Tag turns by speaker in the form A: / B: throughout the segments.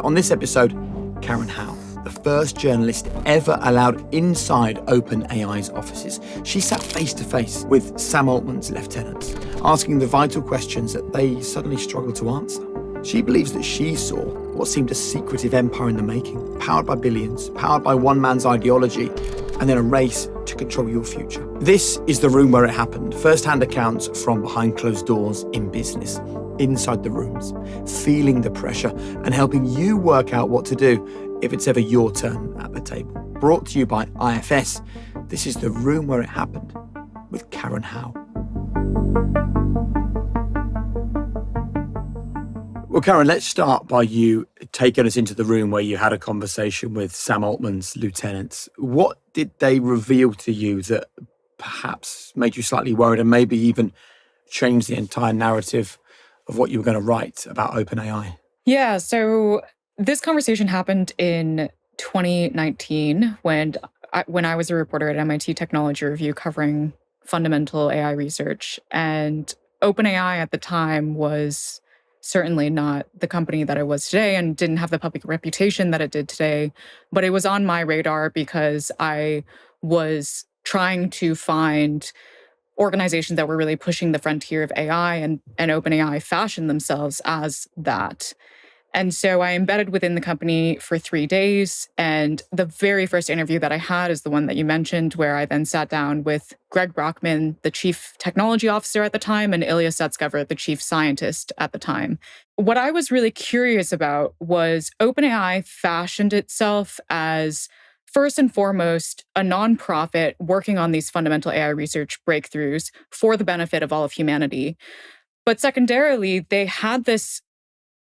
A: On this episode, Karen Hao, the first journalist ever allowed inside OpenAI's offices. She sat face to face with Sam Altman's lieutenants, asking the vital questions that they suddenly struggled to answer. She believes that she saw what seemed a secretive empire in the making, powered by billions, powered by one man's ideology, and then a race to control your future. This is the room where it happened. First-hand accounts from behind closed doors in business, inside the rooms, feeling the pressure and helping you work out what to do if it's ever your turn at the table. Brought to you by IFS, this is the room where it happened with Karen Hao. Well, Karen, let's start by you taking us into the room where you had a conversation with Sam Altman's lieutenants. What did they reveal to you that perhaps made you slightly worried and maybe even changed the entire narrative of what you were going to write about OpenAI?
B: Yeah, so this conversation happened in 2019 when I was a reporter at MIT Technology Review covering fundamental AI research. And OpenAI at the time was certainly not the company that it was today and didn't have the public reputation that it did today. But it was on my radar because I was trying to find organizations that were really pushing the frontier of AI, and OpenAI fashioned themselves as that. And so I embedded within the company for 3 days. And the very first interview that I had is the one that you mentioned, where I then sat down with Greg Brockman, the chief technology officer at the time, and Ilya Sutskever, the chief scientist at the time. What I was really curious about was OpenAI fashioned itself as, first and foremost, a nonprofit working on these fundamental AI research breakthroughs for the benefit of all of humanity. But secondarily, they had this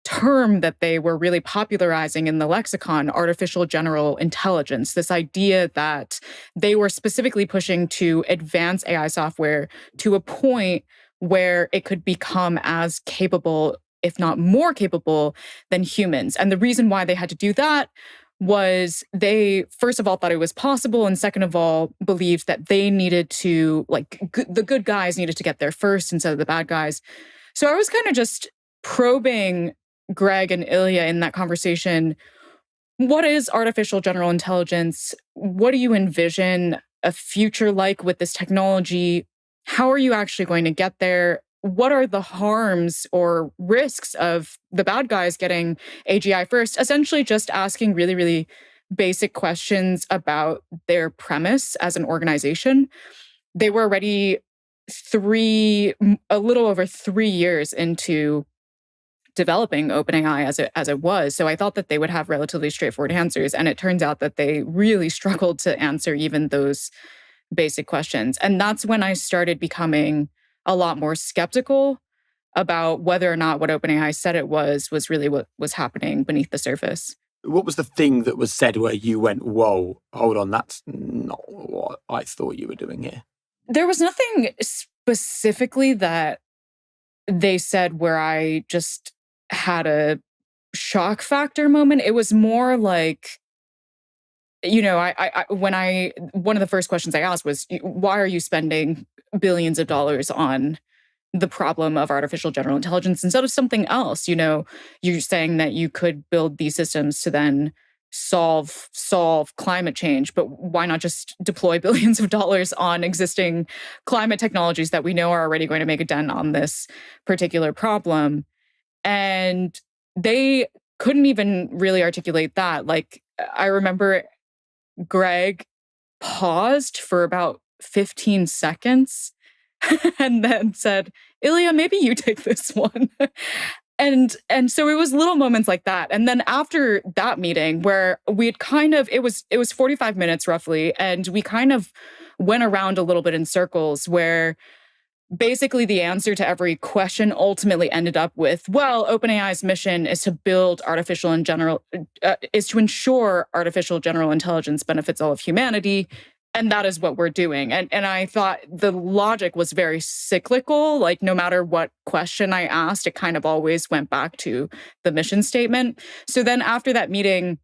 B: term that they were really popularizing in the lexicon, artificial general intelligence, this idea that they were specifically pushing to advance AI software to a point where it could become as capable, if not more capable, than humans. And the reason why they had to do that was they, first of all, thought it was possible, and second of all, believed that they needed to, the good guys needed to get there first instead of the bad guys. So I was kind of just probing Greg and Ilya in that conversation. What is artificial general intelligence? What do you envision a future like with this technology? How are you actually going to get there? What are the harms or risks of the bad guys getting AGI first? Essentially just asking really, really basic questions about their premise as an organization. They were already a little over 3 years into developing OpenAI as it was. So I thought that they would have relatively straightforward answers. And it turns out that they really struggled to answer even those basic questions. And that's when I started becoming a lot more skeptical about whether or not what OpenAI said it was really what was happening beneath the surface.
A: What was the thing that was said where you went, whoa, hold on, that's not what I thought you were doing here?
B: There was nothing specifically that they said where I just had a shock factor moment. It was more like, one of the first questions I asked was, why are you spending billions of dollars on the problem of artificial general intelligence instead of something else? You're saying that you could build these systems to then solve climate change, but why not just deploy billions of dollars on existing climate technologies that we know are already going to make a dent on this particular problem? And they couldn't even really articulate that. Like, I remember Greg paused for about 15 seconds and then said, Ilya, maybe you take this one. And so it was little moments like that. And then after that meeting where we'd it was 45 minutes roughly, and we kind of went around a little bit in circles where basically the answer to every question ultimately ended up with, well, OpenAI's mission is to is to ensure artificial general intelligence benefits all of humanity. And that is what we're doing. And I thought the logic was very cyclical. Like, no matter what question I asked, it kind of always went back to the mission statement. So then after that meeting,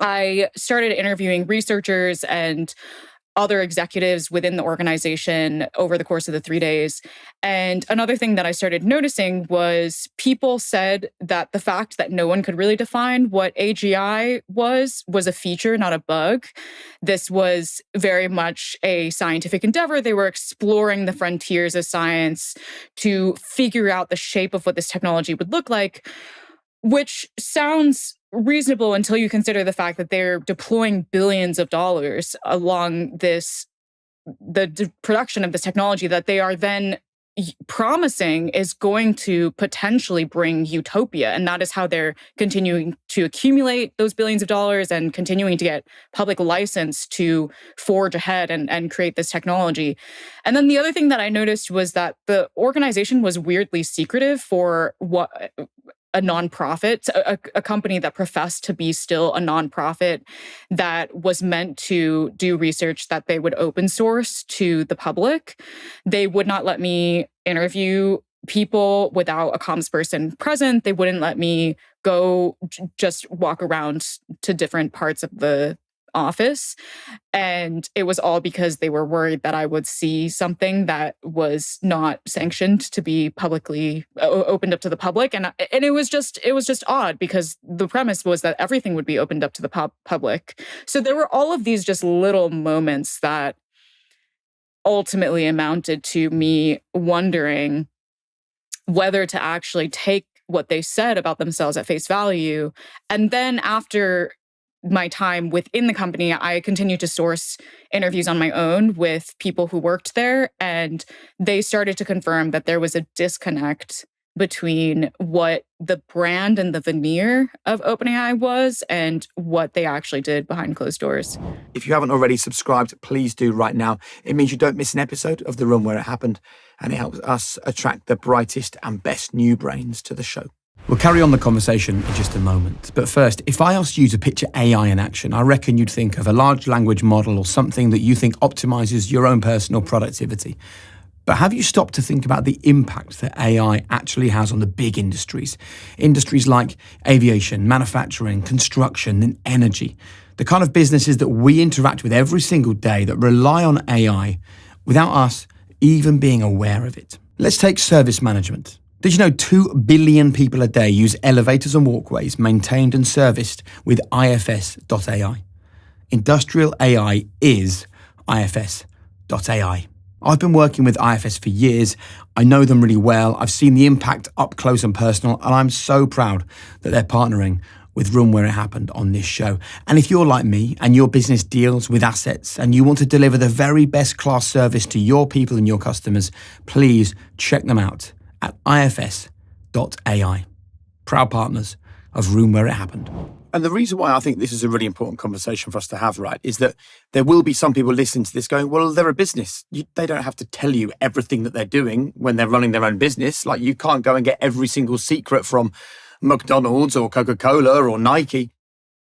B: I started interviewing researchers, and other executives within the organization over the course of the 3 days. And another thing that I started noticing was people said that the fact that no one could really define what AGI was a feature, not a bug. This was very much a scientific endeavor. They were exploring the frontiers of science to figure out the shape of what this technology would look like, which sounds reasonable until you consider the fact that they're deploying billions of dollars along the production of this technology that they are then promising is going to potentially bring utopia. And that is how they're continuing to accumulate those billions of dollars and continuing to get public license to forge ahead and create this technology. And then the other thing that I noticed was that the organization was weirdly secretive for what a nonprofit, a company that professed to be still a nonprofit that was meant to do research that they would open source to the public. They would not let me interview people without a comms person present. They wouldn't let me go just walk around to different parts of the office. And it was all because they were worried that I would see something that was not sanctioned to be publicly opened up to the public. And it was just odd because the premise was that everything would be opened up to the public. So there were all of these just little moments that ultimately amounted to me wondering whether to actually take what they said about themselves at face value. And then after my time within the company, I continued to source interviews on my own with people who worked there, and they started to confirm that there was a disconnect between what the brand and the veneer of OpenAI was and what they actually did behind closed doors.
A: If you haven't already subscribed, please do right now. It means you don't miss an episode of The Room Where It Happened, and it helps us attract the brightest and best new brains to the show. We'll carry on the conversation in just a moment. But first, if I asked you to picture AI in action, I reckon you'd think of a large language model or something that you think optimizes your own personal productivity. But have you stopped to think about the impact that AI actually has on the big industries? Industries like aviation, manufacturing, construction, and energy. The kind of businesses that we interact with every single day that rely on AI without us even being aware of it. Let's take service management. Did you know 2 billion people a day use elevators and walkways maintained and serviced with IFS.ai? Industrial AI is IFS.ai. I've been working with IFS for years. I know them really well. I've seen the impact up close and personal, and I'm so proud that they're partnering with Room Where It Happened on this show. And if you're like me and your business deals with assets and you want to deliver the very best class service to your people and your customers, please check them out at ifs.ai. Proud partners of Room Where It Happened. And the reason why I think this is a really important conversation for us to have, right, is that there will be some people listening to this going, well, they're a business. They don't have to tell you everything that they're doing when they're running their own business. Like, you can't go and get every single secret from McDonald's or Coca-Cola or Nike.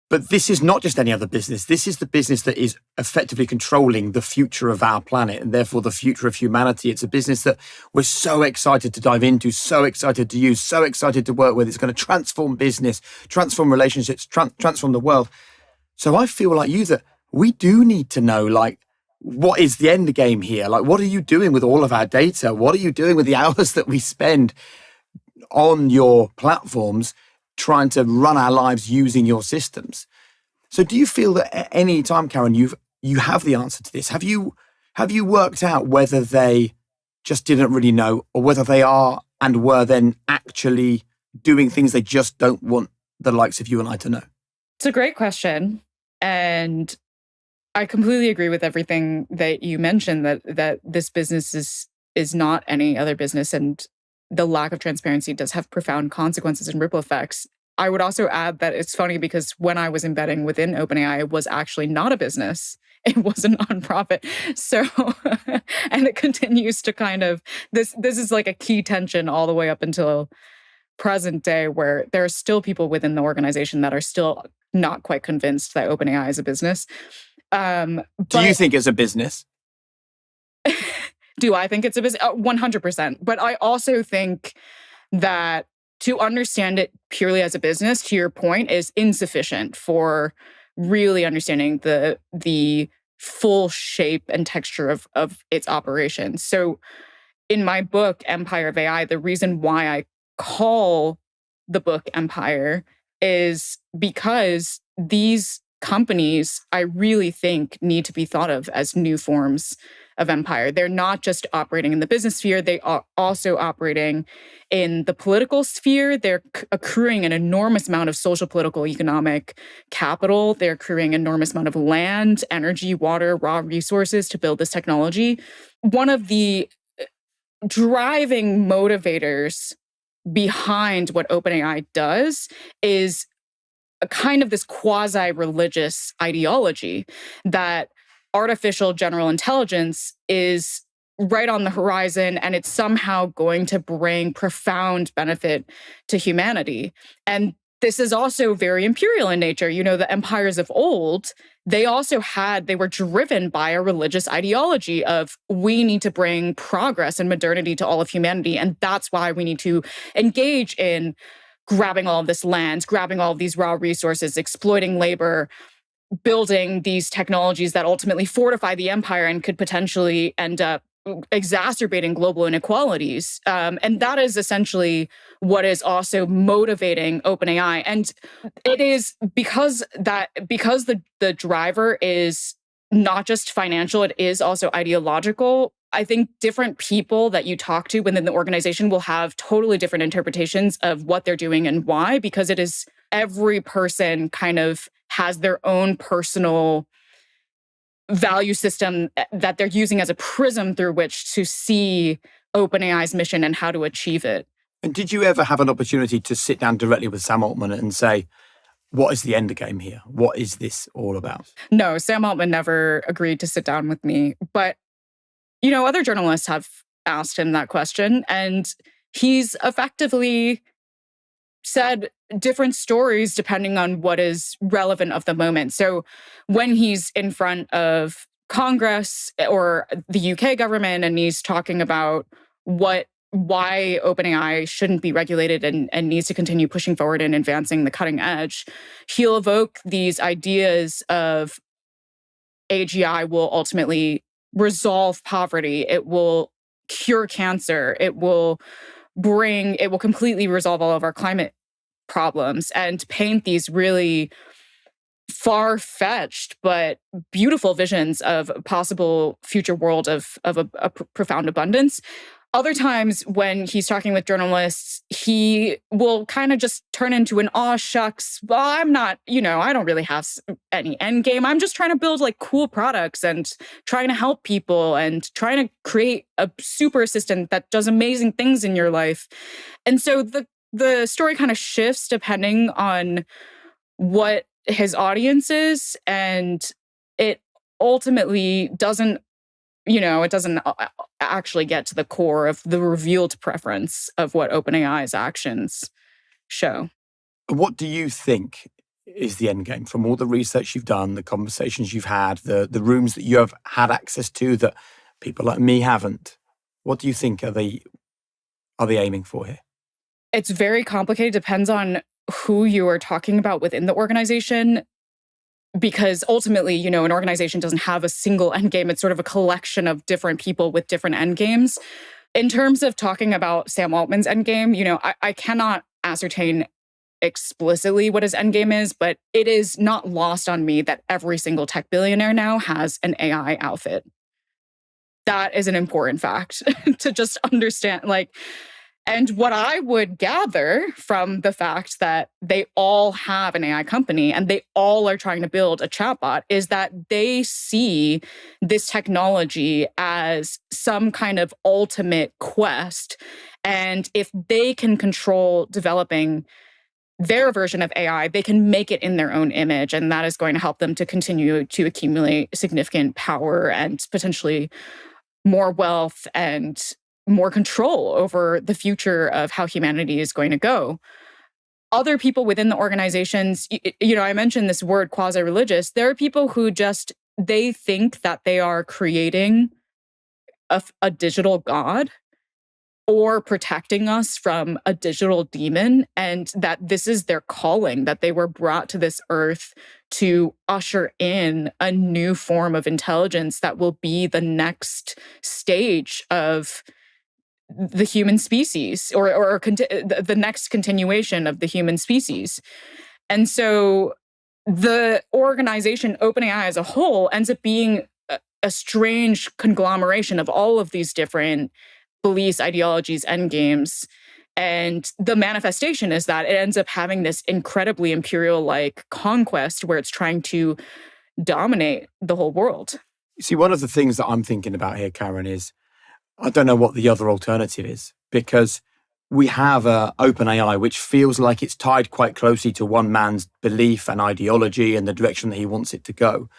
A: But this is not just any other business. This is the business that is effectively controlling the future of our planet and therefore the future of humanity. It's a business that we're so excited to dive into, so excited to use, so excited to work with. It's going to transform business, transform relationships, transform the world. So I feel like you that we do need to know, like, what is the end game here? Like, what are you doing with all of our data? What are you doing with the hours that we spend on your platforms trying to run our lives using your systems? So do you feel that at any time, Karen, you have the answer to this? Have you worked out whether they just didn't really know, or whether they are and were then actually doing things they just don't want the likes of you and I to know?
B: It's a great question. And I completely agree with everything that you mentioned, that this business is not any other business, and the lack of transparency does have profound consequences and ripple effects. I would also add that it's funny because when I was embedding within OpenAI, it was actually not a business. It was a nonprofit. So, and it continues to kind of, this is like a key tension all the way up until present day, where there are still people within the organization that are still not quite convinced that OpenAI is a business.
A: Do you think it's a business?
B: Do I think it's a business? 100%. But I also think that to understand it purely as a business, to your point, is insufficient for really understanding the full shape and texture of its operations. So in my book, Empire of AI, the reason why I call the book Empire is because these companies, I really think, need to be thought of as new forms of empire. They're not just operating in the business sphere, they are also operating in the political sphere. They're accruing an enormous amount of social, political, economic capital. They're accruing an enormous amount of land, energy, water, raw resources to build this technology. One of the driving motivators behind what OpenAI does is a kind of this quasi-religious ideology that artificial general intelligence is right on the horizon and it's somehow going to bring profound benefit to humanity. And this is also very imperial in nature. You know, the empires of old, they were driven by a religious ideology of we need to bring progress and modernity to all of humanity. And that's why we need to engage in grabbing all of this land, grabbing all of these raw resources, exploiting labor, building these technologies that ultimately fortify the empire and could potentially end up exacerbating global inequalities. And that is essentially what is also motivating OpenAI. And it is because the driver is not just financial, it is also ideological. I think different people that you talk to within the organization will have totally different interpretations of what they're doing and why, because it is every person kind of has their own personal value system that they're using as a prism through which to see OpenAI's mission and how to achieve it.
A: And did you ever have an opportunity to sit down directly with Sam Altman and say, what is the end game here? What is this all about?
B: No, Sam Altman never agreed to sit down with me. But, you know, other journalists have asked him that question, and he's effectively said different stories depending on what is relevant of the moment. So when he's in front of Congress or the UK government and he's talking about why OpenAI shouldn't be regulated and needs to continue pushing forward and advancing the cutting edge, he'll evoke these ideas of AGI will ultimately resolve poverty. It will cure cancer. It will completely resolve all of our climate problems, and paint these really far-fetched but beautiful visions of a possible future world of a profound abundance. Other times when he's talking with journalists, he will kind of just turn into an aw shucks, well, I'm not, I don't really have any end game. I'm just trying to build like cool products and trying to help people and trying to create a super assistant that does amazing things in your life. And so the story kind of shifts depending on what his audience is, and it ultimately doesn't actually get to the core of the revealed preference of what OpenAI's actions show.
A: What do you think is the end game from all the research you've done, the conversations you've had, the rooms that you have had access to that people like me haven't? What do you think are they aiming for here?
B: It's very complicated. Depends on who you are talking about within the organization. Because ultimately, an organization doesn't have a single end game. It's sort of a collection of different people with different end games. In terms of talking about Sam Altman's end game, I cannot ascertain explicitly what his end game is, but it is not lost on me that every single tech billionaire now has an AI outfit. That is an important fact to just understand. And what I would gather from the fact that they all have an AI company and they all are trying to build a chatbot is that they see this technology as some kind of ultimate quest. And if they can control developing their version of AI, they can make it in their own image. And that is going to help them to continue to accumulate significant power and potentially more wealth and more control over the future of how humanity is going to go. Other people within the organizations, I mentioned this word quasi-religious. There are people who they think that they are creating a digital god, or protecting us from a digital demon, and that this is their calling, that they were brought to this earth to usher in a new form of intelligence that will be the next stage of the human species, the next continuation of the human species. And so the organization OpenAI as a whole ends up being a strange conglomeration of all of these different beliefs, ideologies, endgames. And the manifestation is that it ends up having this incredibly imperial-like conquest where it's trying to dominate the whole world.
A: You see, one of the things that I'm thinking about here, Karen, is I don't know what the other alternative is, because we have OpenAI, which feels like it's tied quite closely to one man's belief and ideology and the direction that he wants it to go.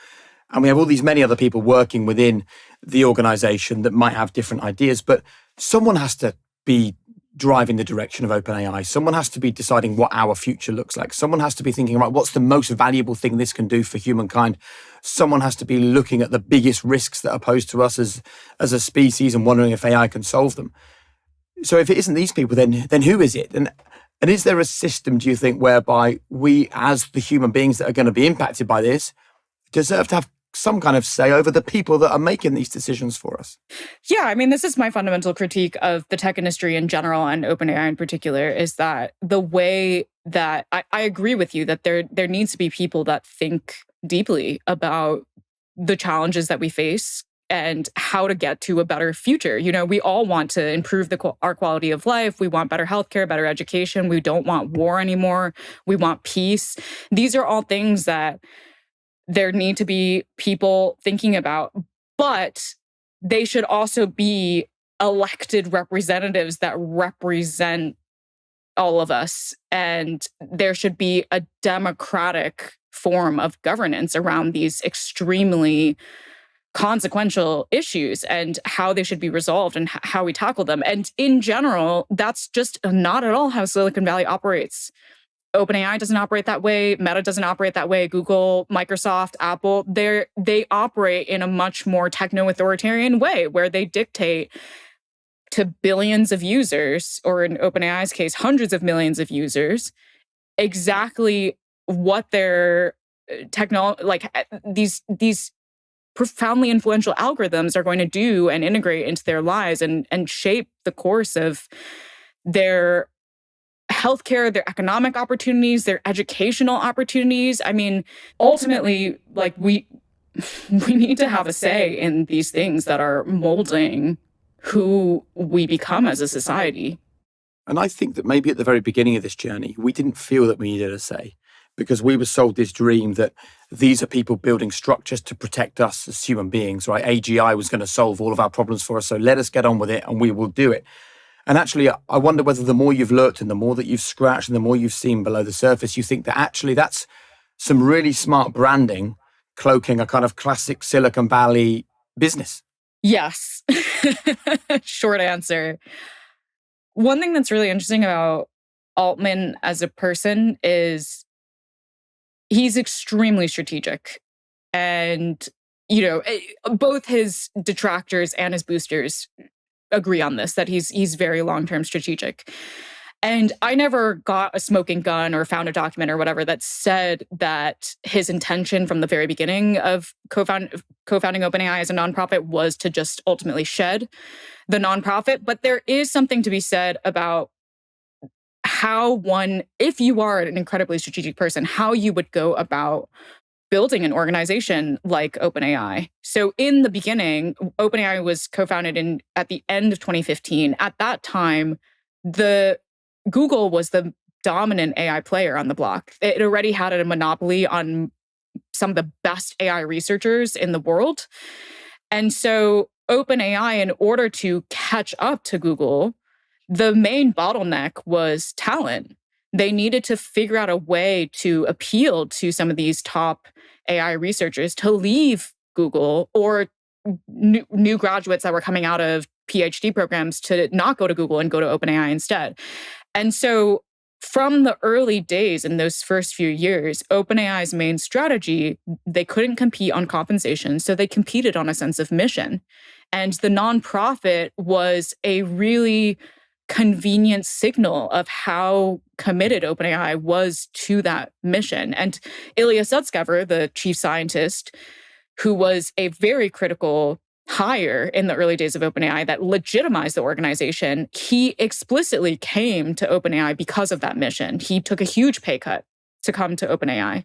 A: And we have all these many other people working within the organization that might have different ideas, but someone has to be driving the direction of OpenAI. Someone has to be deciding what our future looks like. Someone has to be thinking about what's the most valuable thing this can do for humankind. Someone has to be looking at the biggest risks that are posed to us as a species and wondering if AI can solve them. So if it isn't these people, then who is it? And is there a system, do you think, whereby we, as the human beings that are going to be impacted by this, deserve to have some kind of say over the people that are making these decisions for us?
B: Yeah, I mean, this is my fundamental critique of the tech industry in general and OpenAI in particular, is that the way that I agree with you that there needs to be people that think deeply about the challenges that we face and how to get to a better future. You know, we all want to improve our quality of life. We want better healthcare, better education. We don't want war anymore. We want peace. These are all things that there need to be people thinking about, but they should also be elected representatives that represent all of us. And there should be a democratic form of governance around these extremely consequential issues and how they should be resolved and how we tackle them. And in general, that's just not at all how Silicon Valley operates. OpenAI doesn't operate that way. Meta doesn't operate that way. Google, Microsoft, Apple, they operate in a much more techno-authoritarian way where they dictate to billions of users, or in OpenAI's case, hundreds of millions of users, exactly what their these profoundly influential algorithms are going to do and integrate into their lives and shape the course of their healthcare, their economic opportunities, their educational opportunities. I mean, ultimately, like we need to have a say in these things that are molding who we become as a society.
A: And I think that maybe at the very beginning of this journey, we didn't feel that we needed a say because we were sold this dream that these are people building structures to protect us as human beings, right? AGI was going to solve all of our problems for us, so let us get on with it and we will do it. And actually, I wonder whether the more you've looked and the more that you've scratched and the more you've seen below the surface, you think that actually that's some really smart branding cloaking a kind of classic Silicon Valley business.
B: Yes. Short answer. One thing that's really interesting about Altman as a person is he's extremely strategic. And, you know, both his detractors and his boosters agree on this, that he's very long-term strategic. And I never got a smoking gun or found a document or whatever that said that his intention from the very beginning of co-founding OpenAI as a nonprofit was to just ultimately shed the nonprofit. But there is something to be said about how one, if you are an incredibly strategic person, how you would go about building an organization like OpenAI. So in the beginning, OpenAI was co-founded at the end of 2015. At that time, Google was the dominant AI player on the block. It already had a monopoly on some of the best AI researchers in the world. And so OpenAI, in order to catch up to Google, the main bottleneck was talent. They needed to figure out a way to appeal to some of these top AI researchers to leave Google, or new graduates that were coming out of PhD programs to not go to Google and go to OpenAI instead. And so from the early days in those first few years, OpenAI's main strategy, they couldn't compete on compensation, so they competed on a sense of mission. And the nonprofit was a really convenient signal of how committed OpenAI was to that mission. And Ilya Sutskever, the chief scientist, who was a very critical hire in the early days of OpenAI that legitimized the organization, he explicitly came to OpenAI because of that mission. He took a huge pay cut to come to OpenAI.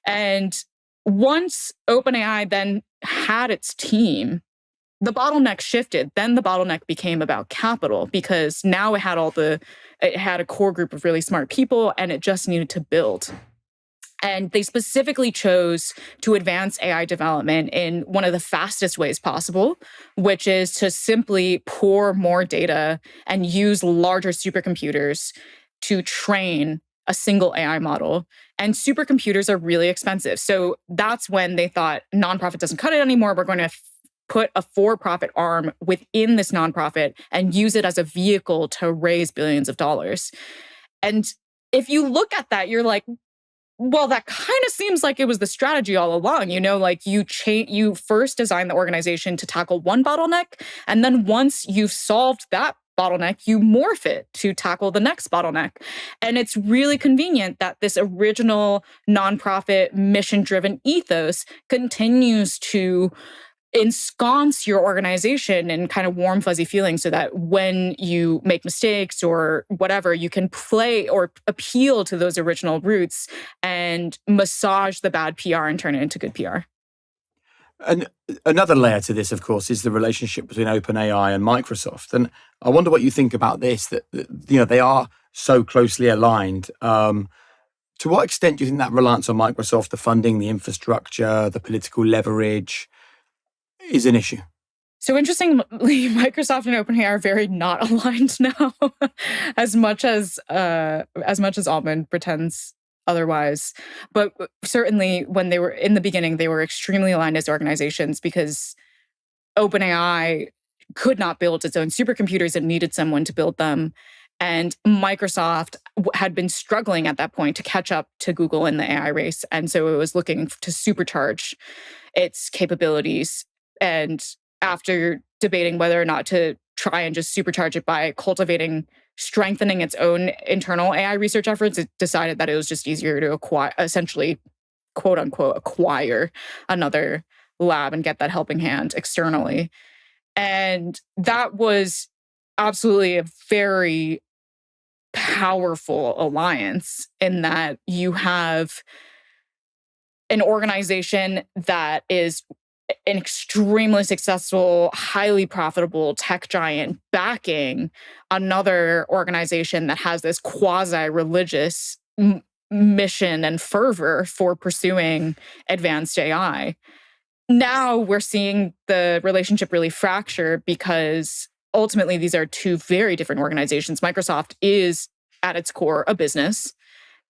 B: And once OpenAI then had its team, the bottleneck shifted. Then the bottleneck became about capital because now it had a core group of really smart people and it just needed to build. And they specifically chose to advance AI development in one of the fastest ways possible, which is to simply pour more data and use larger supercomputers to train a single AI model. And supercomputers are really expensive. So that's when they thought nonprofit doesn't cut it anymore. We're going to put a for-profit arm within this nonprofit and use it as a vehicle to raise billions of dollars. And if you look at that, you're like, well, that kind of seems like it was the strategy all along. Like you first design the organization to tackle one bottleneck, and then once you've solved that bottleneck, you morph it to tackle the next bottleneck. And it's really convenient that this original nonprofit mission-driven ethos continues to ensconce your organization in kind of warm, fuzzy feelings so that when you make mistakes or whatever, you can play or appeal to those original roots and massage the bad PR and turn it into good PR.
A: And another layer to this, of course, is the relationship between OpenAI and Microsoft. And I wonder what you think about this, that they are so closely aligned. To what extent do you think that reliance on Microsoft, the funding, the infrastructure, the political leverage, is an issue?
B: So interestingly, Microsoft and OpenAI are very not aligned now, as much as Altman pretends otherwise. But certainly, when they were in the beginning, they were extremely aligned as organizations because OpenAI could not build its own supercomputers; it needed someone to build them. And Microsoft had been struggling at that point to catch up to Google in the AI race, and so it was looking to supercharge its capabilities. And after debating whether or not to try and just supercharge it by strengthening its own internal AI research efforts, it decided that it was just easier to essentially, quote unquote, acquire another lab and get that helping hand externally. And that was absolutely a very powerful alliance in that you have an organization that is an extremely successful, highly profitable tech giant backing another organization that has this quasi-religious mission and fervor for pursuing advanced AI. Now we're seeing the relationship really fracture because ultimately these are two very different organizations. Microsoft is at its core a business.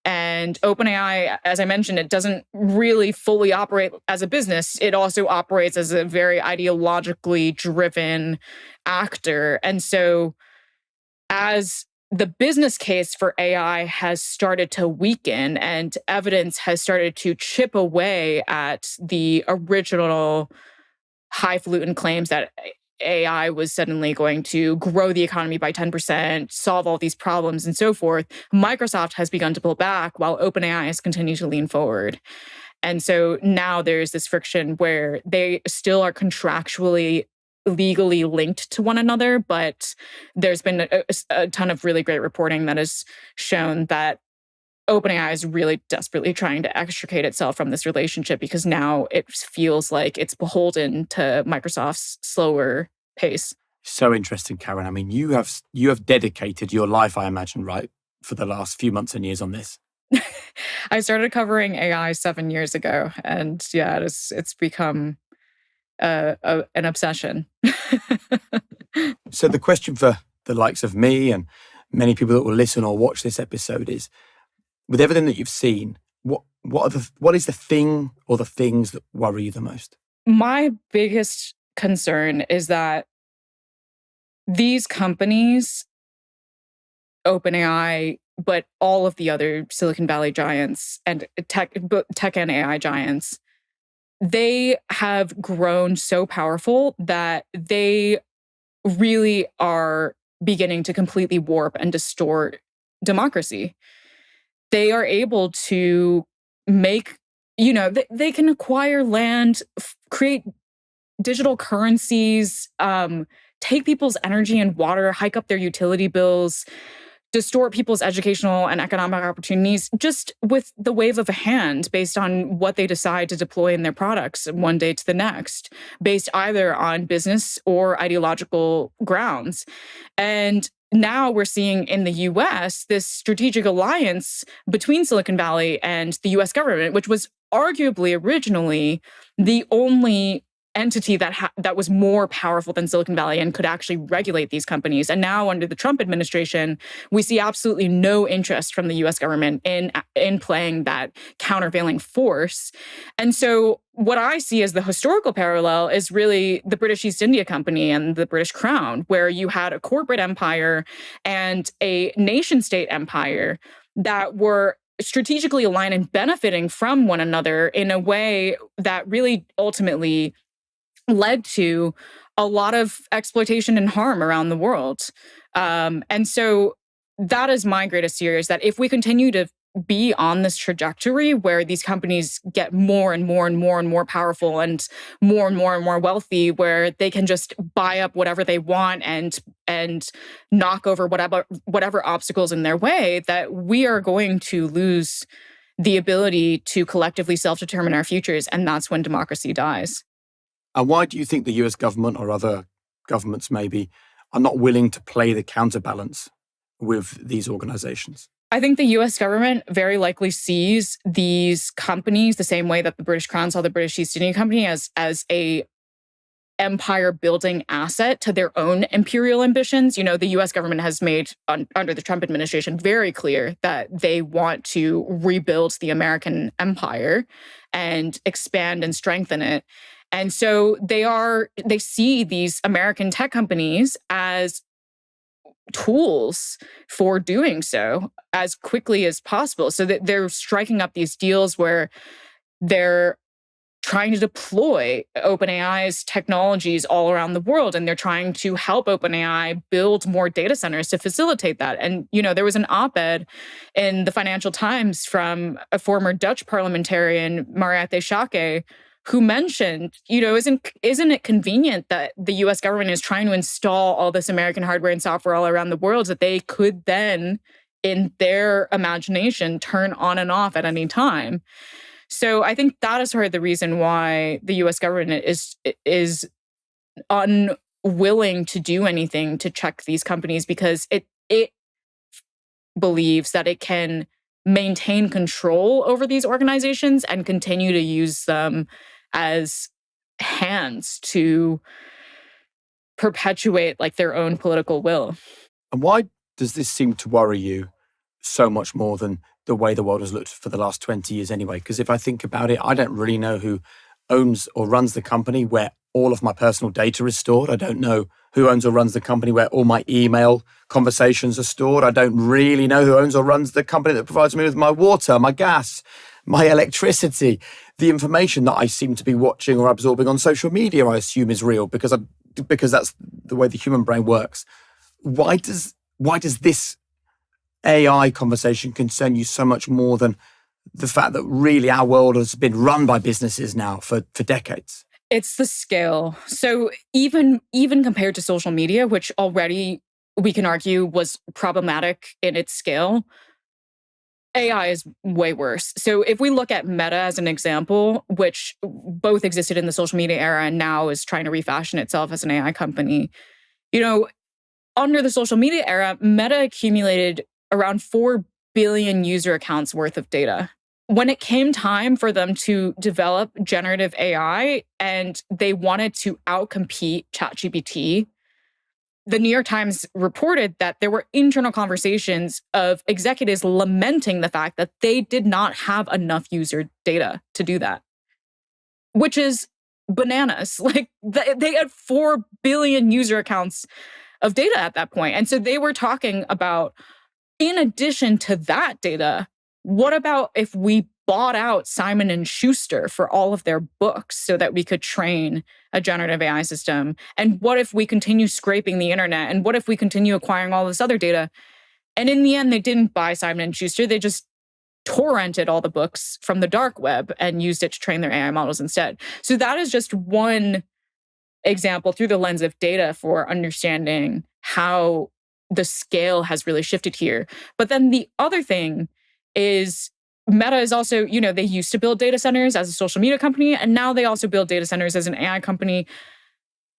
B: And OpenAI, as I mentioned, it doesn't really fully operate as a business. It also operates as a very ideologically driven actor. And so as the business case for AI has started to weaken and evidence has started to chip away at the original highfalutin claims that AI was suddenly going to grow the economy by 10%, solve all these problems, and so forth, Microsoft has begun to pull back while OpenAI has continued to lean forward. And so now there's this friction where they still are contractually, legally linked to one another, but there's been a ton of really great reporting that has shown that OpenAI is really desperately trying to extricate itself from this relationship because now it feels like it's beholden to Microsoft's slower pace.
A: So interesting, Karen. I mean, you have dedicated your life, I imagine, right, for the last few months and years on this.
B: I started covering AI 7 years ago, and yeah, it's become an obsession.
A: So the question for the likes of me and many people that will listen or watch this episode is, with everything that you've seen, what is the thing or the things that worry you the most?
B: My biggest concern is that these companies, OpenAI, but all of the other Silicon Valley giants and tech and AI giants, they have grown so powerful that they really are beginning to completely warp and distort democracy. They are able to make, they can acquire land, create digital currencies, take people's energy and water, hike up their utility bills, distort people's educational and economic opportunities just with the wave of a hand based on what they decide to deploy in their products one day to the next, based either on business or ideological grounds. And now we're seeing in the US this strategic alliance between Silicon Valley and the US government, which was arguably originally the only entity that was more powerful than Silicon Valley and could actually regulate these companies. And now under the Trump administration, we see absolutely no interest from the US government in playing that countervailing force. And so what I see as the historical parallel is really the British East India Company and the British Crown, where you had a corporate empire and a nation state empire that were strategically aligned and benefiting from one another in a way that really ultimately led to a lot of exploitation and harm around the world. And so that is my greatest fear, is that if we continue to be on this trajectory where these companies get more and more and more and more powerful and more wealthy, where they can just buy up whatever they want and knock over whatever obstacles in their way, that we are going to lose the ability to collectively self-determine our futures. And that's when democracy dies.
A: And why do you think the US government or other governments maybe are not willing to play the counterbalance with these organizations?
B: I think the US government very likely sees these companies the same way that the British Crown saw the British East India Company, as a empire building asset to their own imperial ambitions. The US government has made under the Trump administration very clear that they want to rebuild the American empire and expand and strengthen it. And so they see these American tech companies as tools for doing so as quickly as possible. So that they're striking up these deals where they're trying to deploy OpenAI's technologies all around the world, and they're trying to help OpenAI build more data centers to facilitate that. And, there was an op-ed in the Financial Times from a former Dutch parliamentarian, Mariette Schaake, who mentioned, isn't it convenient that the US government is trying to install all this American hardware and software all around the world that they could then, in their imagination, turn on and off at any time? So I think that is part of the reason why the US government is unwilling to do anything to check these companies, because it believes that it can maintain control over these organizations and continue to use them as hands to perpetuate their own political will.
A: And why does this seem to worry you so much more than the way the world has looked for the last 20 years anyway? Because if I think about it, I don't really know who owns or runs the company where all of my personal data is stored. I don't know who owns or runs the company where all my email conversations are stored. I don't really know who owns or runs the company that provides me with my water, my gas, my electricity. The information that I seem to be watching or absorbing on social media, I assume, is real because that's the way the human brain works. Why does this AI conversation concern you so much more than the fact that really our world has been run by businesses now for decades?
B: It's the scale. So even compared to social media, which already we can argue was problematic in its scale, AI is way worse. So if we look at Meta as an example, which both existed in the social media era and now is trying to refashion itself as an AI company, under the social media era, Meta accumulated around 4 billion user accounts worth of data. When it came time for them to develop generative AI and they wanted to outcompete ChatGPT, the New York Times reported that there were internal conversations of executives lamenting the fact that they did not have enough user data to do that, which is bananas. They had 4 billion user accounts of data at that point. And so they were talking about, in addition to that data, what about if we bought out Simon and Schuster for all of their books so that we could train a generative AI system? And what if we continue scraping the internet? And what if we continue acquiring all this other data? And in the end, they didn't buy Simon and Schuster. They just torrented all the books from the dark web and used it to train their AI models instead. So that is just one example through the lens of data for understanding how the scale has really shifted here. But then the other thing is Meta is also, they used to build data centers as a social media company, and now they also build data centers as an AI company.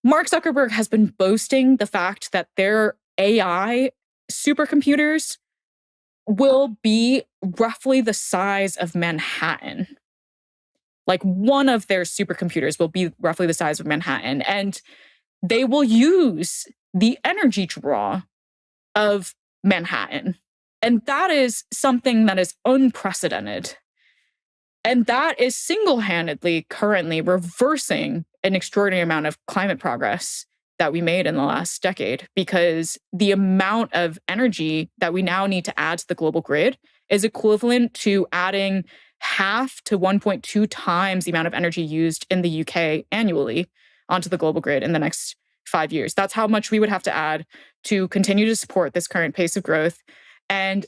B: Mark Zuckerberg has been boasting the fact that their AI supercomputers will be roughly the size of Manhattan. Like one of their supercomputers will be roughly the size of Manhattan. And they will use the energy draw of Manhattan. And that is something that is unprecedented. And that is single-handedly currently reversing an extraordinary amount of climate progress that we made in the last decade, because the amount of energy that we now need to add to the global grid is equivalent to adding half to 1.2 times the amount of energy used in the UK annually onto the global grid in the next 5 years. That's how much we would have to add to continue to support this current pace of growth. And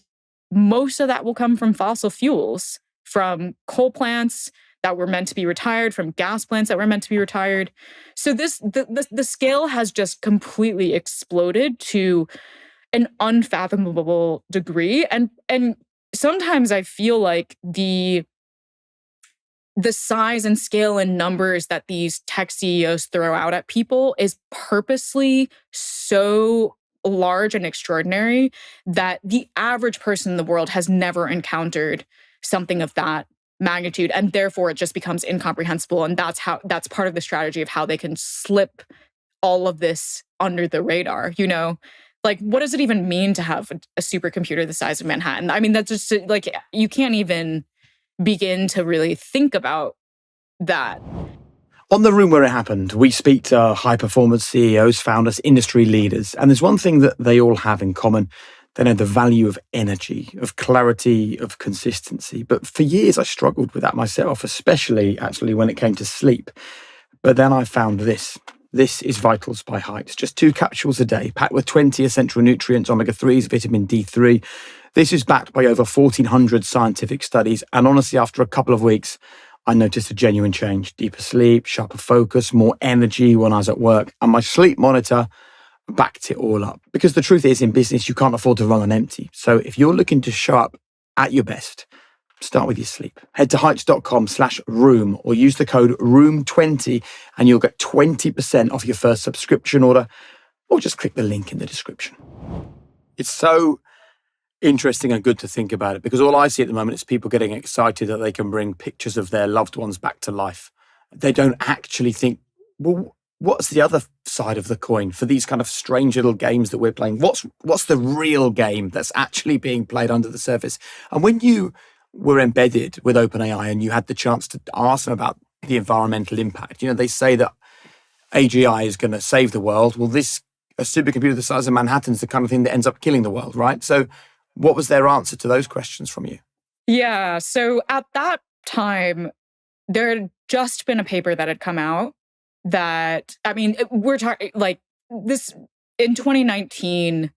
B: most of that will come from fossil fuels, from coal plants that were meant to be retired, from gas plants that were meant to be retired. So the scale has just completely exploded to an unfathomable degree. And sometimes I feel like the size and scale and numbers that these tech CEOs throw out at people is purposely so large and extraordinary that the average person in the world has never encountered something of that magnitude, and therefore it just becomes incomprehensible. And that's part of the strategy of how they can slip all of this under the radar. Like, what does it even mean to have a supercomputer the size of Manhattan? I mean, that's just like, you can't even begin to really think about that.
A: On the room where it happened, we speak to high-performance CEOs, founders, industry leaders, and there's one thing that they all have in common. They know the value of energy, of clarity, of consistency. But for years, I struggled with that myself, especially actually when it came to sleep. But then I found this. This is Vitals by Heights. Just 2 capsules a day, packed with 20 essential nutrients, omega-3s, vitamin D3. This is backed by over 1,400 scientific studies. And honestly, after a couple of weeks, I noticed a genuine change. Deeper sleep, sharper focus, more energy when I was at work. And my sleep monitor backed it all up. Because the truth is, in business, you can't afford to run on empty. So if you're looking to show up at your best, start with your sleep. Head to heights.com/room or use the code ROOM20 and you'll get 20% off your first subscription order, or just click the link in the description. It's so interesting and good to think about it, because all I see at the moment is people getting excited that they can bring pictures of their loved ones back to life. They don't actually think, well, what's the other side of the coin for these kind of strange little games that we're playing? What's the real game that's actually being played under the surface? And when you were embedded with OpenAI and you had the chance to ask them about the environmental impact, they say that AGI is going to save the world. Well, a supercomputer the size of Manhattan is the kind of thing that ends up killing the world, right? So what was their answer to those questions from you?
B: Yeah. So at that time, there had just been a paper that had come out that, I mean, we're talking like this in 2019,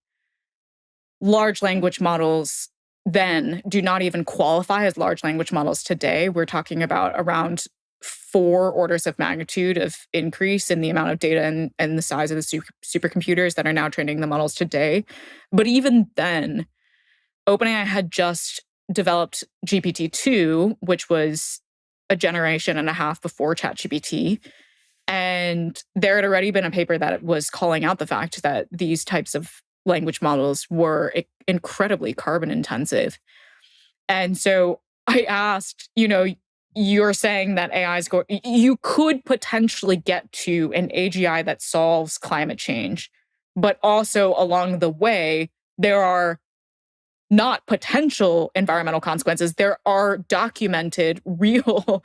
B: large language models then do not even qualify as large language models today. We're talking about around 4 orders of magnitude of increase in the amount of data and the size of the supercomputers that are now training the models today. But even then, OpenAI had just developed GPT-2, which was a generation and a half before ChatGPT. And there had already been a paper that was calling out the fact that these types of language models were incredibly carbon intensive. And so I asked, you're saying that you could potentially get to an AGI that solves climate change, but also along the way, there are not potential environmental consequences. There are documented real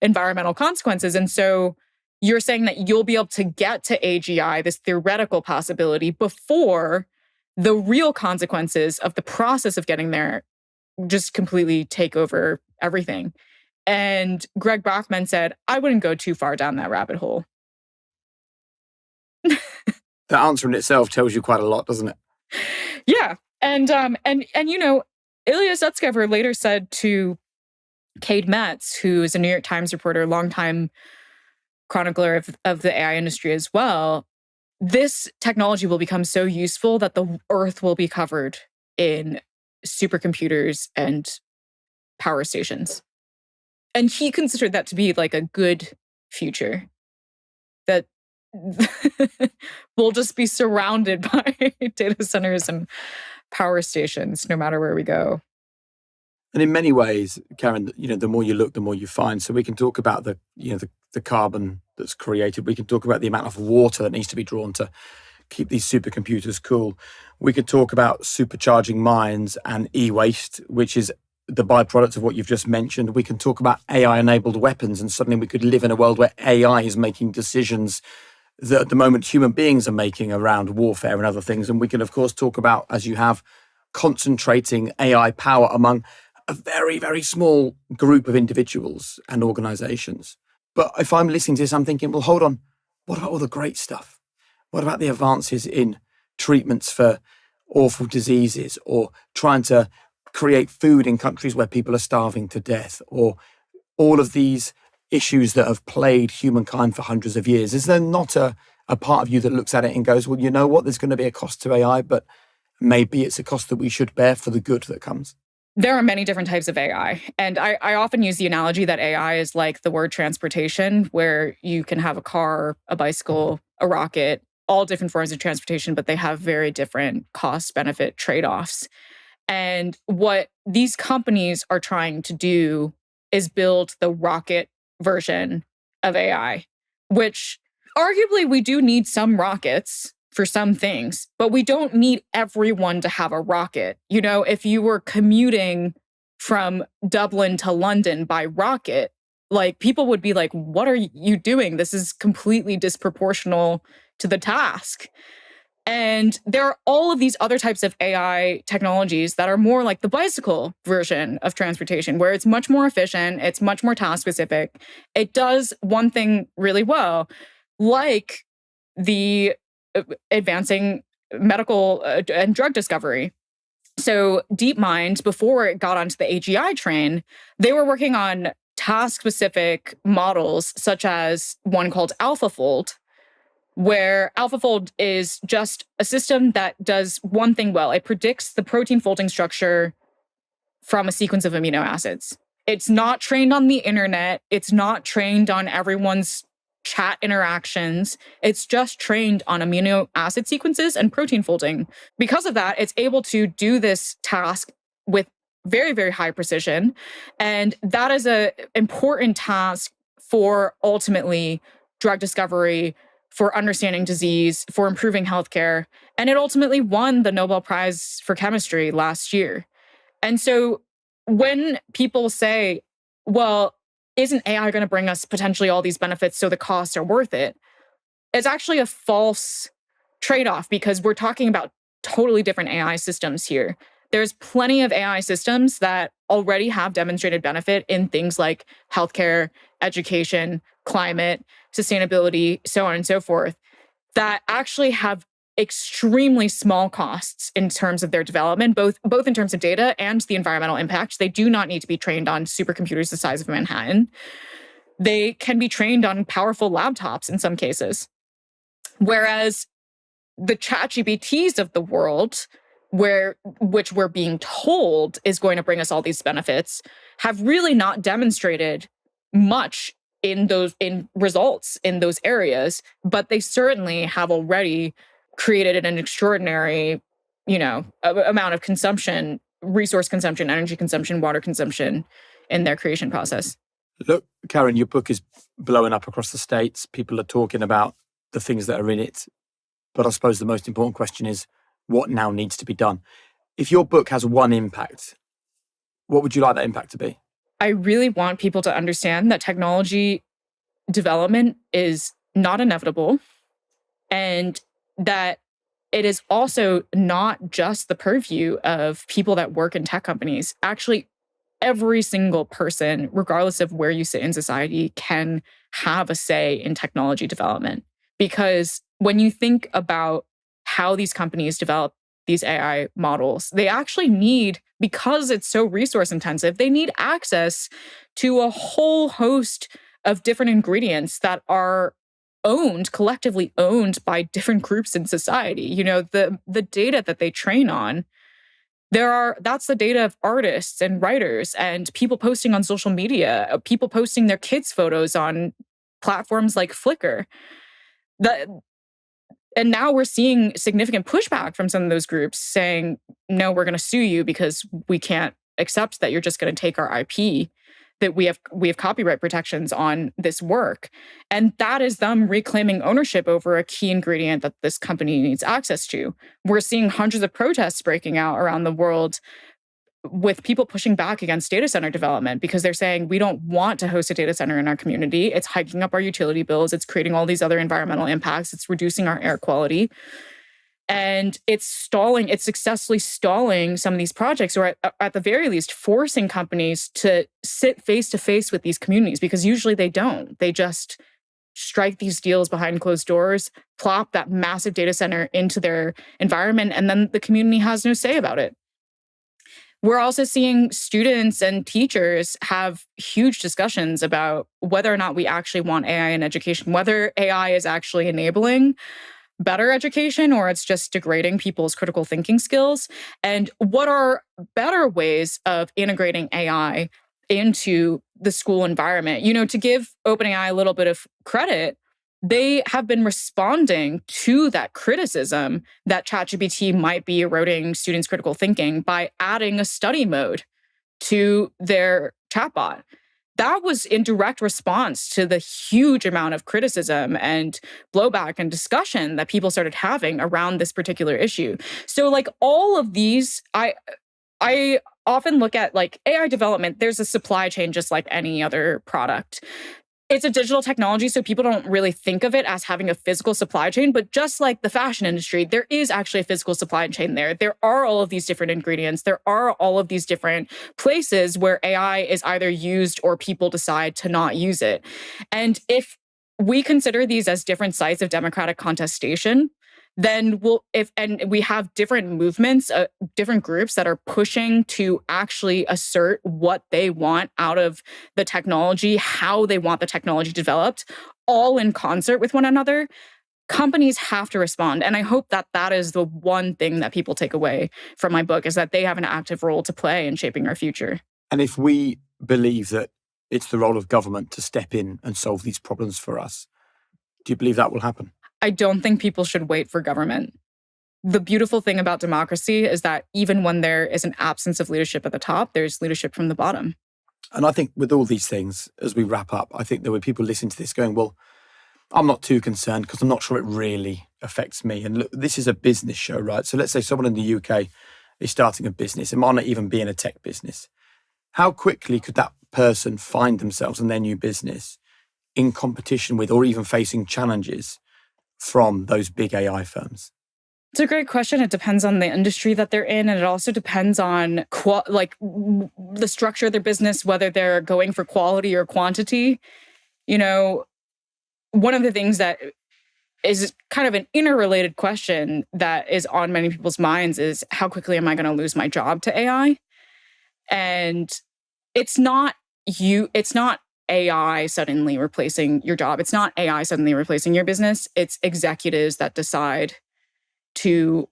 B: environmental consequences. And so you're saying that you'll be able to get to AGI, this theoretical possibility, before the real consequences of the process of getting there just completely take over everything. And Greg Bachman said, I wouldn't go too far down that rabbit hole.
A: The answer in itself tells you quite a lot, doesn't it?
B: Yeah. And Ilya Sutskever later said to Cade Metz, who is a New York Times reporter, longtime chronicler of the AI industry as well, this technology will become so useful that the Earth will be covered in supercomputers and power stations. And he considered that to be like a good future, that we'll just be surrounded by data centers and power stations no matter where we go.
A: And in many ways, Karen, the more you look, the more you find. So we can talk about the carbon that's created. We can talk about the amount of water that needs to be drawn to keep these supercomputers cool. We could talk about supercharging mines and e-waste, which is the byproduct of what you've just mentioned. We can talk about AI-enabled weapons, and suddenly we could live in a world where AI is making decisions that at the moment human beings are making around warfare and other things. And we can, of course, talk about, as you have, concentrating AI power among a very, very small group of individuals and organizations. But if I'm listening to this, I'm thinking, well, hold on, what about all the great stuff? What about the advances in treatments for awful diseases, or trying to create food in countries where people are starving to death, or all of these issues that have plagued humankind for hundreds of years? Is there not a part of you that looks at it and goes, well, you know what, there's going to be a cost to AI, but maybe it's a cost that we should bear for the good that comes?
B: There are many different types of AI. And I often use the analogy that AI is like the word transportation, where you can have a car, a bicycle, a rocket, all different forms of transportation, but they have very different cost-benefit trade-offs. And what these companies are trying to do is build the rocket version of AI, which arguably we do need some rockets for some things, but we don't need everyone to have a rocket. If you were commuting from Dublin to London by rocket, like, people would be like, what are you doing? This is completely disproportional to the task. And there are all of these other types of AI technologies that are more like the bicycle version of transportation, where it's much more efficient, it's much more task specific. It does one thing really well, like the advancing medical and drug discovery. So DeepMind, before it got onto the AGI train, they were working on task-specific models, such as one called AlphaFold, where AlphaFold is just a system that does one thing well. It predicts the protein folding structure from a sequence of amino acids. It's not trained on the internet. It's not trained on everyone's chat interactions. It's just trained on amino acid sequences and protein folding. Because of that, it's able to do this task with very, very high precision. And that is an important task for ultimately drug discovery, for understanding disease, for improving healthcare. And it ultimately won the Nobel Prize for Chemistry last year. And so when people say, well, isn't AI going to bring us potentially all these benefits so the costs are worth it? It's actually a false trade-off, because we're talking about totally different AI systems here. There's plenty of AI systems that already have demonstrated benefit in things like healthcare, education, climate, sustainability, so on and so forth, that actually have extremely small costs in terms of their development, both in terms of data and the environmental impact. They do not need to be trained on supercomputers the size of Manhattan. They can be trained on powerful laptops in some cases. Whereas the ChatGPTs of the world, which we're being told is going to bring us all these benefits, have really not demonstrated much in results in those areas, but they certainly have already created an extraordinary, amount of consumption, resource consumption, energy consumption, water consumption in their creation process.
A: Look, Karen, your book is blowing up across the States. People are talking about the things that are in it. But I suppose the most important question is, what now needs to be done? If your book has one impact, what would you like that impact to be?
B: I really want people to understand that technology development is not inevitable, and that it is also not just the purview of people that work in tech companies. Actually, every single person, regardless of where you sit in society, can have a say in technology development. Because when you think about how these companies develop these AI models, they actually need, because it's so resource intensive, they need access to a whole host of different ingredients that are collectively owned by different groups in society. The data that they train on, that's the data of artists and writers and people posting on social media, people posting their kids' photos on platforms like Flickr. And now we're seeing significant pushback from some of those groups saying, no, we're going to sue you because we can't accept that you're just going to take our IP, that we have copyright protections on this work. And that is them reclaiming ownership over a key ingredient that this company needs access to. We're seeing hundreds of protests breaking out around the world with people pushing back against data center development because they're saying, we don't want to host a data center in our community. It's hiking up our utility bills. It's creating all these other environmental impacts. It's reducing our air quality. And it's successfully stalling some of these projects, or at the very least, forcing companies to sit face to face with these communities, because usually they don't. They just strike these deals behind closed doors, plop that massive data center into their environment, and then the community has no say about it. We're also seeing students and teachers have huge discussions about whether or not we actually want AI in education, whether AI is actually enabling better education or it's just degrading people's critical thinking skills, and what are better ways of integrating AI into the school environment. To give OpenAI a little bit of credit, they have been responding to that criticism that ChatGPT might be eroding students' critical thinking by adding a study mode to their chatbot. That was in direct response to the huge amount of criticism and blowback and discussion that people started having around this particular issue. So all of these, I often look at AI development, there's a supply chain just like any other product. It's a digital technology, so people don't really think of it as having a physical supply chain. But just like the fashion industry, there is actually a physical supply chain there. There are all of these different ingredients. There are all of these different places where AI is either used or people decide to not use it. And if we consider these as different sites of democratic contestation, then we have different movements, different groups that are pushing to actually assert what they want out of the technology, how they want the technology developed, all in concert with one another. Companies have to respond. And I hope that that is the one thing that people take away from my book, is that they have an active role to play in shaping our future.
A: And if we believe that it's the role of government to step in and solve these problems for us, do you believe that will happen?
B: I don't think people should wait for government. The beautiful thing about democracy is that even when there is an absence of leadership at the top, there's leadership from the bottom.
A: And I think with all these things, as we wrap up, I think there were people listening to this going, well, I'm not too concerned because I'm not sure it really affects me. And look, this is a business show, right? So let's say someone in the UK is starting a business. It might not even be in a tech business. How quickly could that person find themselves and their new business in competition with, or even facing challenges from those big AI firms?
B: It's a great question. It depends on the industry that they're in. And it also depends on the structure of their business, whether they're going for quality or quantity. One of the things that is kind of an interrelated question that is on many people's minds is, how quickly am I going to lose my job to AI? And it's not AI suddenly replacing your job. It's not AI suddenly replacing your business. It's executives that decide to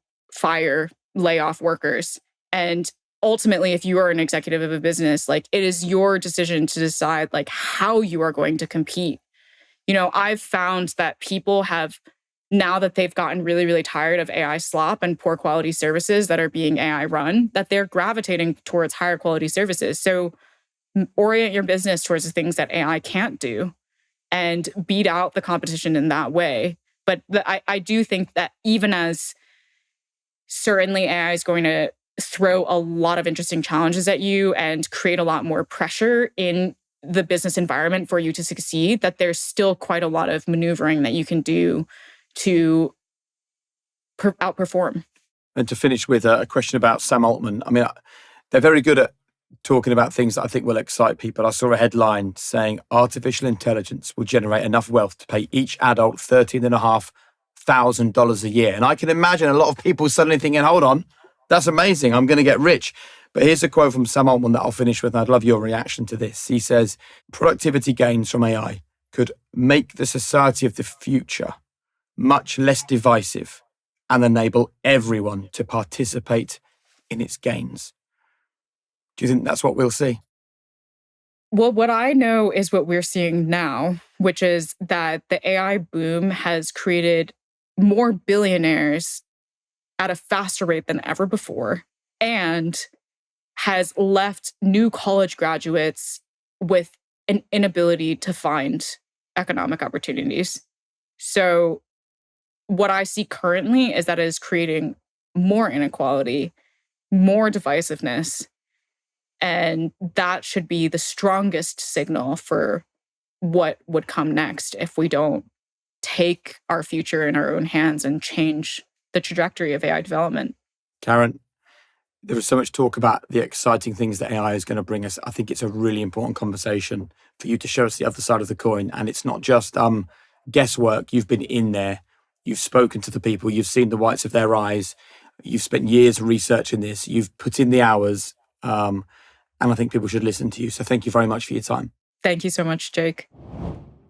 B: lay off workers. And ultimately, if you are an executive of a business, it is your decision to decide how you are going to compete. I've found that people have, now that they've gotten really, really tired of AI slop and poor quality services that are being AI run, that they're gravitating towards higher quality services. So orient your business towards the things that AI can't do and beat out the competition in that way. But I do think that even as certainly AI is going to throw a lot of interesting challenges at you and create a lot more pressure in the business environment for you to succeed, that there's still quite a lot of maneuvering that you can do to outperform.
A: And to finish with a question about Sam Altman. I mean, they're very good at talking about things that I think will excite people. I saw a headline saying artificial intelligence will generate enough wealth to pay each adult $13,500 a year. And I can imagine a lot of people suddenly thinking, hold on, that's amazing. I'm going to get rich. But here's a quote from Sam Altman that I'll finish with, and I'd love your reaction to this. He says, productivity gains from AI could make the society of the future much less divisive and enable everyone to participate in its gains. Do you think that's what we'll see?
B: Well, what I know is what we're seeing now, which is that the AI boom has created more billionaires at a faster rate than ever before, and has left new college graduates with an inability to find economic opportunities. So what I see currently is that it is creating more inequality, more divisiveness, and that should be the strongest signal for what would come next if we don't take our future in our own hands and change the trajectory of AI development.
A: Karen, there was so much talk about the exciting things that AI is going to bring us. I think it's a really important conversation for you to show us the other side of the coin. And it's not just guesswork. You've been in there. You've spoken to the people. You've seen the whites of their eyes. You've spent years researching this. You've put in the hours. And I think people should listen to you. So thank you very much for your time.
B: Thank you so much, Jake.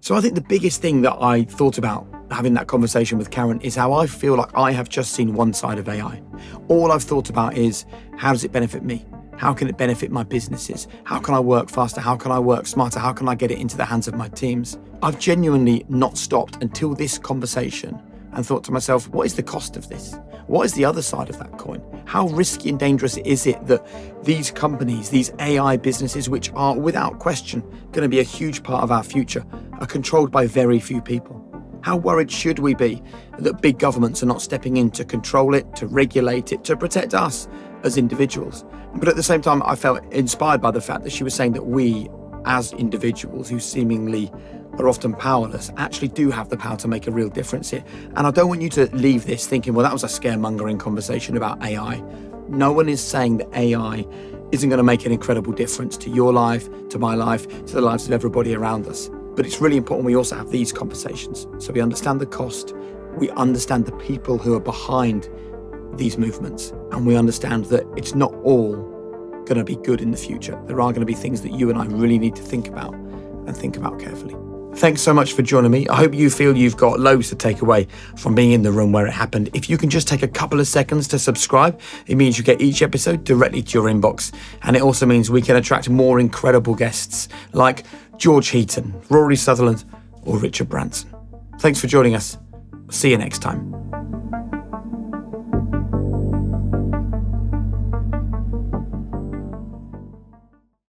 A: So I think the biggest thing that I thought about having that conversation with Karen is how I feel like I have just seen one side of AI. All I've thought about is, how does it benefit me? How can it benefit my businesses? How can I work faster? How can I work smarter? How can I get it into the hands of my teams? I've genuinely not stopped until this conversation and thought to myself, what is the cost of this? What is the other side of that coin? How risky and dangerous is it that these companies, these AI businesses, which are without question going to be a huge part of our future, are controlled by very few people? How worried should we be that big governments are not stepping in to control it, to regulate it, to protect us as individuals? But at the same time, I felt inspired by the fact that she was saying that we, as individuals who seemingly are often powerless, actually do have the power to make a real difference here. And I don't want you to leave this thinking, well, that was a scaremongering conversation about AI. No one is saying that AI isn't going to make an incredible difference to your life, to my life, to the lives of everybody around us. But it's really important we also have these conversations so we understand the cost, we understand the people who are behind these movements, and we understand that it's not all going to be good in the future. There are going to be things that you and I really need to think about and think about carefully. Thanks so much for joining me. I hope you feel you've got loads to take away from being in the room where it happened. If you can just take a couple of seconds to subscribe, it means you get each episode directly to your inbox. And it also means we can attract more incredible guests like George Heaton, Rory Sutherland, or Richard Branson. Thanks for joining us. See you next time.